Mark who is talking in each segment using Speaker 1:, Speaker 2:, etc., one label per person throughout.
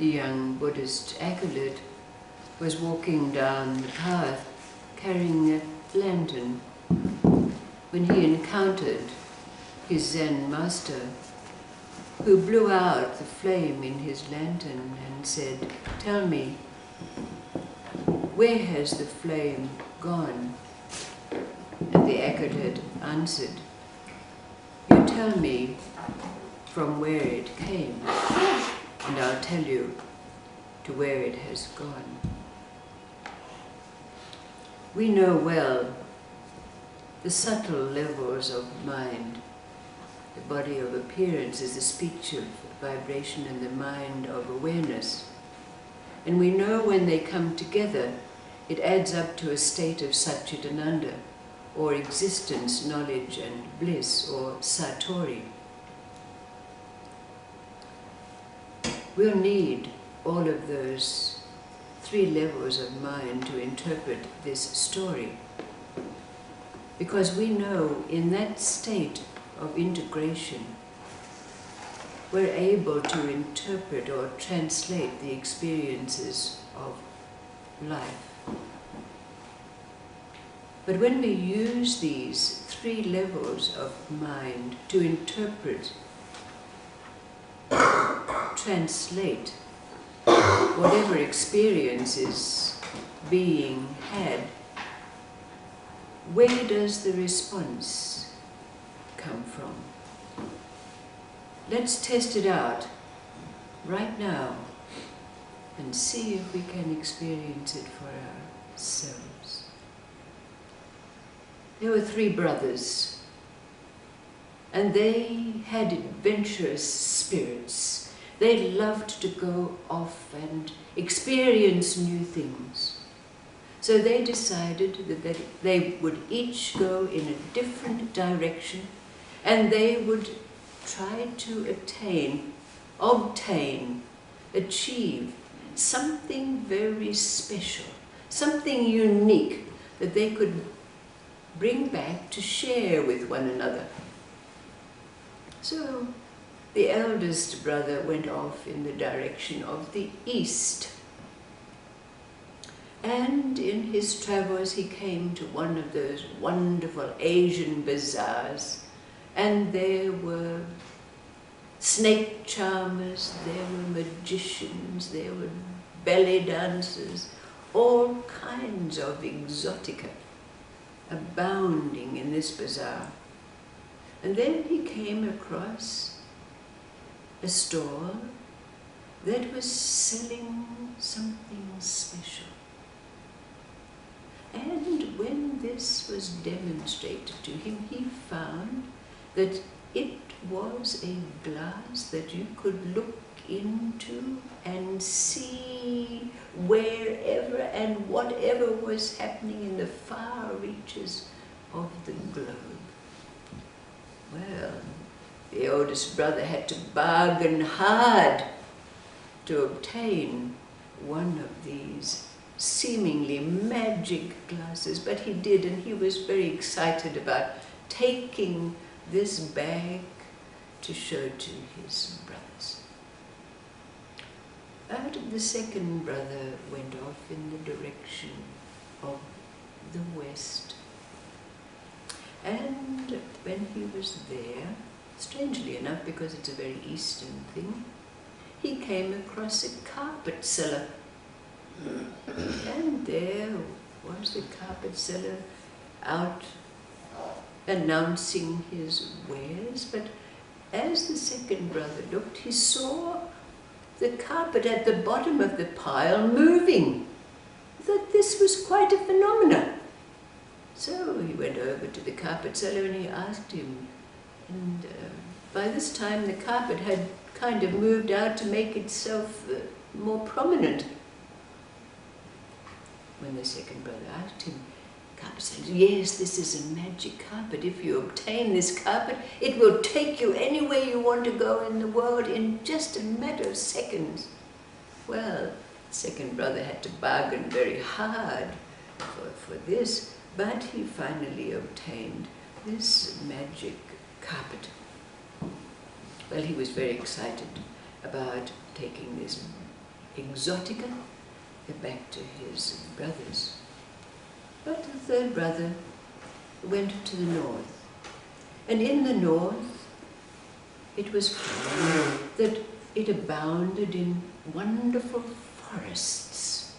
Speaker 1: the young Buddhist acolyte was walking down the path carrying a lantern when he encountered his Zen master, who blew out the flame in his lantern and said, "Tell me, where has the flame gone?" And the acolyte answered, "You tell me from where it came, and I'll tell you to where it has gone." We know well the subtle levels of mind. The body of appearance is the speech of vibration and the mind of awareness. And we know when they come together, it adds up to a state of Sat Chit Ananda, or existence, knowledge and bliss, or Satori. We'll need all of those three levels of mind to interpret this story, because we know in that state of integration we're able to interpret or translate the experiences of life. But when we use these three levels of mind to interpret, translate whatever experience is being had, where does the response come from? Let's test it out right now and see if we can experience it for ourselves. There were three brothers, and they had adventurous spirits. They loved to go off and experience new things. So they decided that they would each go in a different direction, and they would try to obtain, achieve something very special, something unique that they could bring back to share with one another. So the eldest brother went off in the direction of the east. And in his travels he came to one of those wonderful Asian bazaars, and there were snake charmers, there were magicians, there were belly dancers, all kinds of exotica abounding in this bazaar. And then he came across a stall that was selling something special. And when this was demonstrated to him, he found that it was a glass that you could look into and see wherever and whatever was happening in the far reaches of the globe. Well, the oldest brother had to bargain hard to obtain one of these seemingly magic glasses, but he did, and he was very excited about taking this bag to show to his brothers. But the second brother went off in the direction of the west. And when he was there, strangely enough, because it's a very Eastern thing, he came across a carpet seller. And there was the carpet seller out announcing his wares. But as the second brother looked, he saw the carpet at the bottom of the pile moving. He thought this was quite a phenomenon. So he went over to the carpet seller and he asked him. And by this time the carpet had kind of moved out to make itself more prominent. When the second brother asked him, the carpet said, "Yes, this is a magic carpet. If you obtain this carpet, it will take you anywhere you want to go in the world in just a matter of seconds." Well, the second brother had to bargain very hard for this, but he finally obtained this magic carpet. Well, he was very excited about taking this exotica back to his brothers. But the third brother went to the north. And in the north, it was found that it abounded in wonderful forests.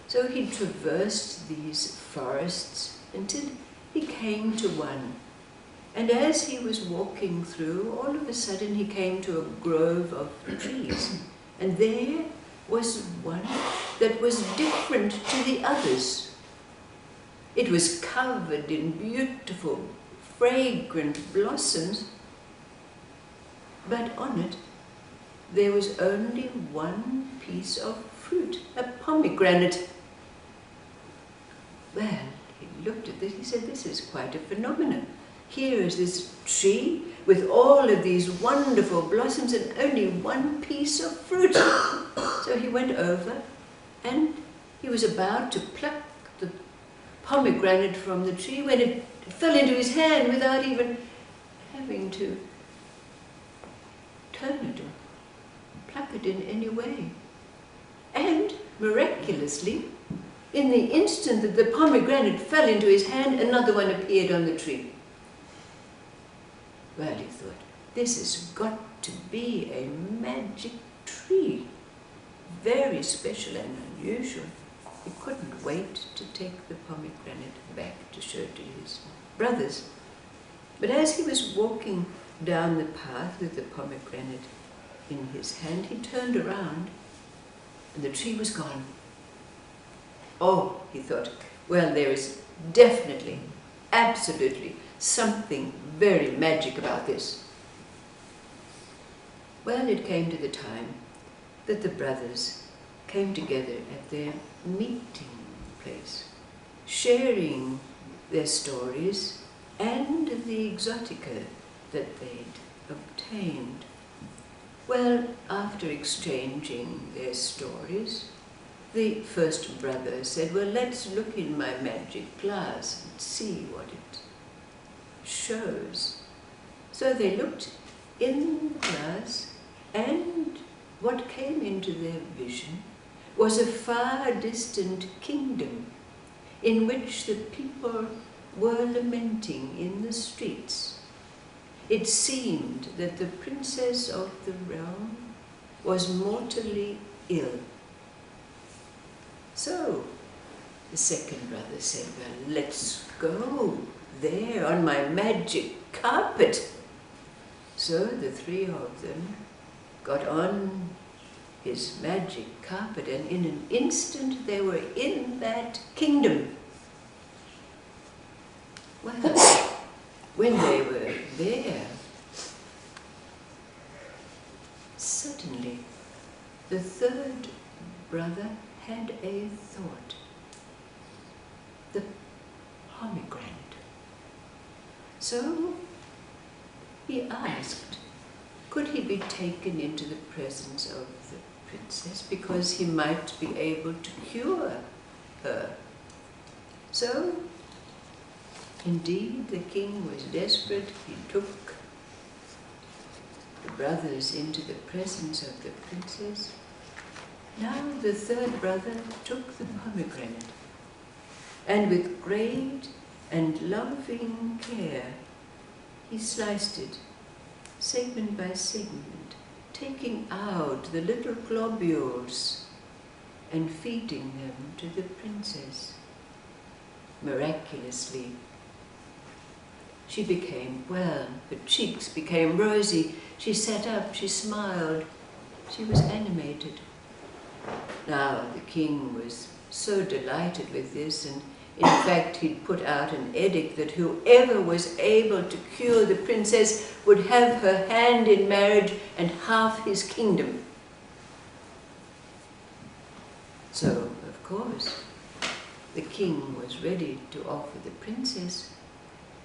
Speaker 1: So he traversed these forests until he came to one. And as he was walking through, all of a sudden he came to a grove of trees. And there was one that was different to the others. It was covered in beautiful, fragrant blossoms, but on it there was only one piece of fruit, a pomegranate. Well, he looked at this, he said, this is quite a phenomenon. Here is this tree with all of these wonderful blossoms and only one piece of fruit. So he went over and he was about to pluck the pomegranate from the tree when it fell into his hand without even having to turn it or pluck it in any way. And miraculously, in the instant that the pomegranate fell into his hand, another one appeared on the tree. Well, he thought, this has got to be a magic tree. Very special and unusual. He couldn't wait to take the pomegranate back to show to his brothers. But as he was walking down the path with the pomegranate in his hand, he turned around and the tree was gone. Oh, he thought, well, there is definitely, absolutely something very magic about this. Well, it came to the time that the brothers came together at their meeting place, sharing their stories and the exotica that they'd obtained. Well, after exchanging their stories, the first brother said, well, let's look in my magic glass and see what it shows. So they looked in the glass, and what came into their vision was a far distant kingdom in which the people were lamenting in the streets. It seemed that the princess of the realm was mortally ill. So the second brother said, well, let's go there on my magic carpet. So the three of them got on his magic carpet, and in an instant they were in that kingdom. Well, when they were there, suddenly the third brother had a thought. The pomegranate. So he asked, could he be taken into the presence of the princess because he might be able to cure her? So, indeed, the king was desperate. He took the brothers into the presence of the princess. Now the third brother took the pomegranate, and with great and loving care, he sliced it, segment by segment, taking out the little globules and feeding them to the princess. Miraculously, she became well, her cheeks became rosy, she sat up, she smiled, she was animated. Now the king was so delighted with this, and in fact he'd put out an edict that whoever was able to cure the princess would have her hand in marriage and half his kingdom. So, of course, the king was ready to offer the princess.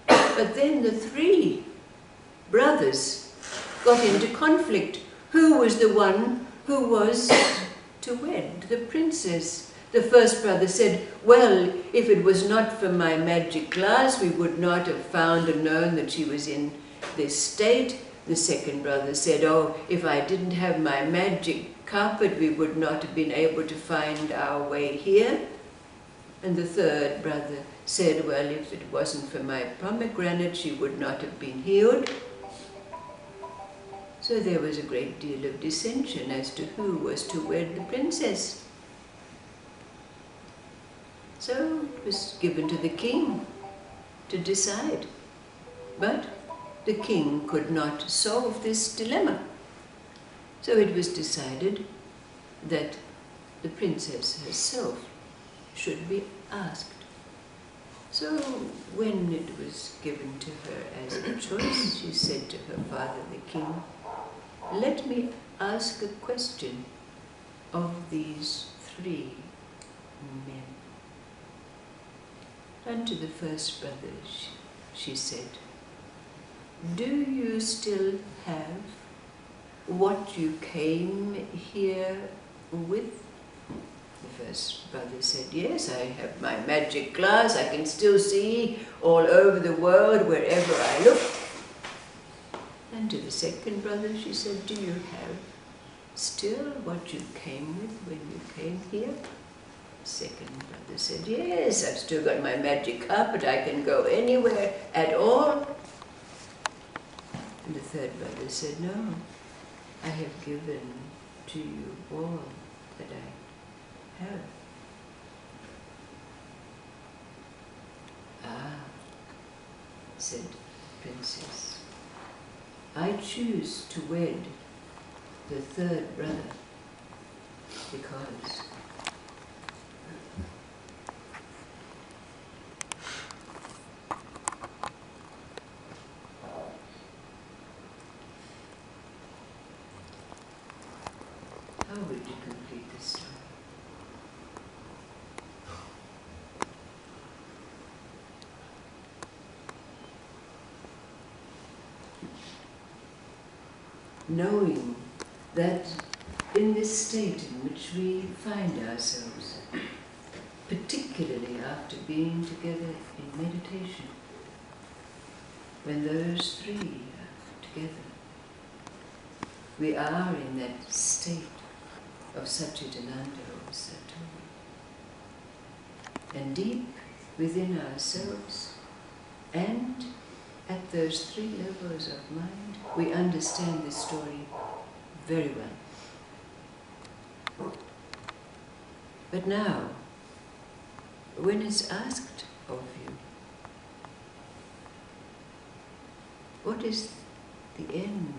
Speaker 1: But then the three brothers got into conflict. Who was the one who was to wed the princess? The first brother said, well, if it was not for my magic glass, we would not have found and known that she was in this state. The second brother said, oh, if I didn't have my magic carpet, we would not have been able to find our way here. And the third brother said, well, if it wasn't for my pomegranate, she would not have been healed. So there was a great deal of dissension as to who was to wed the princess. So it was given to the king to decide. But the king could not solve this dilemma. So it was decided that the princess herself should be asked. So when it was given to her as a choice, she said to her father, the king, let me ask a question of these three men. And to the first brother she said, do you still have what you came here with? The first brother said, yes, I have my magic glass. I can still see all over the world wherever I look. And to the second brother she said, do you have still what you came with when you came here? The second brother said, yes, I've still got my magic carpet. I can go anywhere at all. And the third brother said, no, I have given to you all that I have. Ah, said the princess, I choose to wed the third brother because how would you complete this story? Knowing that in this state in which we find ourselves, particularly after being together in meditation, when those three are together, we are in that state of Sat Chit Ananda or Satori. And deep within ourselves and at those three levels of mind, we understand this story very well. But now, when it's asked of you, what is the end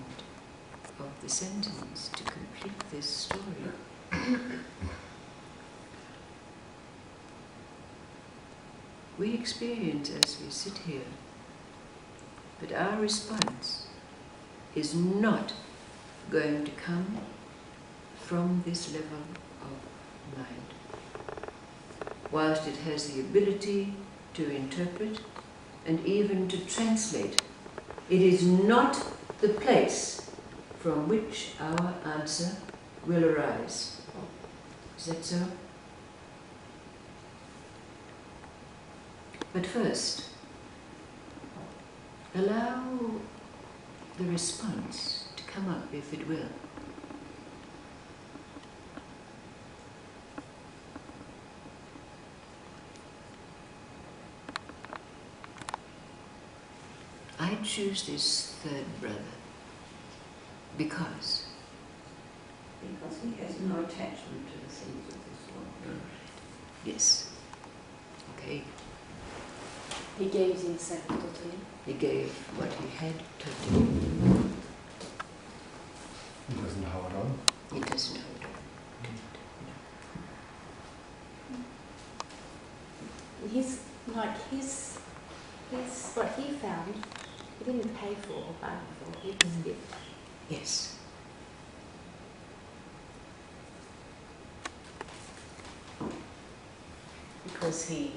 Speaker 1: of the sentence to complete this story? We experience as we sit here that our response is not going to come from this level of mind. Whilst it has the ability to interpret and even to translate, it is not the place from which our answer will arise. Is that so? But first, allow the response to come up, if it will. I choose this third brother because
Speaker 2: he has no attachment to the things of this world.
Speaker 1: Yes. Okay.
Speaker 3: He gave himself totally.
Speaker 1: He gave what he had totally.
Speaker 4: He doesn't hold on.
Speaker 1: He doesn't hold on.
Speaker 3: His what he found, he didn't pay for or buy for. He was a gift.
Speaker 1: Yes.
Speaker 2: Because he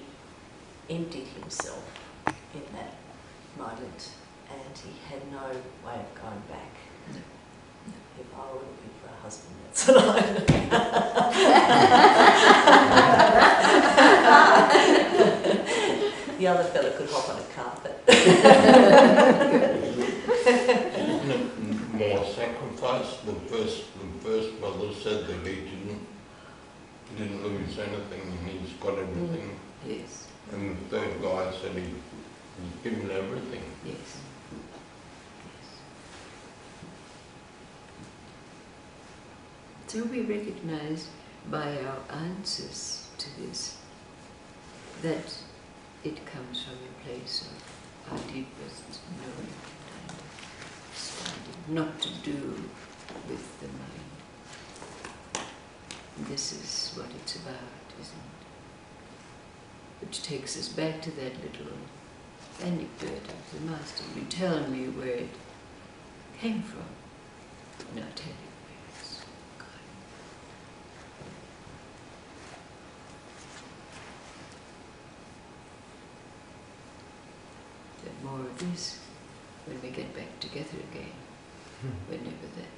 Speaker 2: emptied himself in that moment and he had no way of going back.
Speaker 1: No.
Speaker 2: If I were looking for a husband, that's what I The other fella could hop on a carpet.
Speaker 4: more sacrifice. The first brother said that he didn't lose anything and he's got everything.
Speaker 1: Yes.
Speaker 4: And the third guy said he's given everything.
Speaker 1: Yes. So we recognize by our answers to this that it comes from a place of our deepest knowing and understanding, not to do with the mind. This is what it's about, isn't it? Which takes us back to that little anecdote of the Master. You tell me where it came from, and I'll tell you where it's gone. More of this when we get back together again, whenever that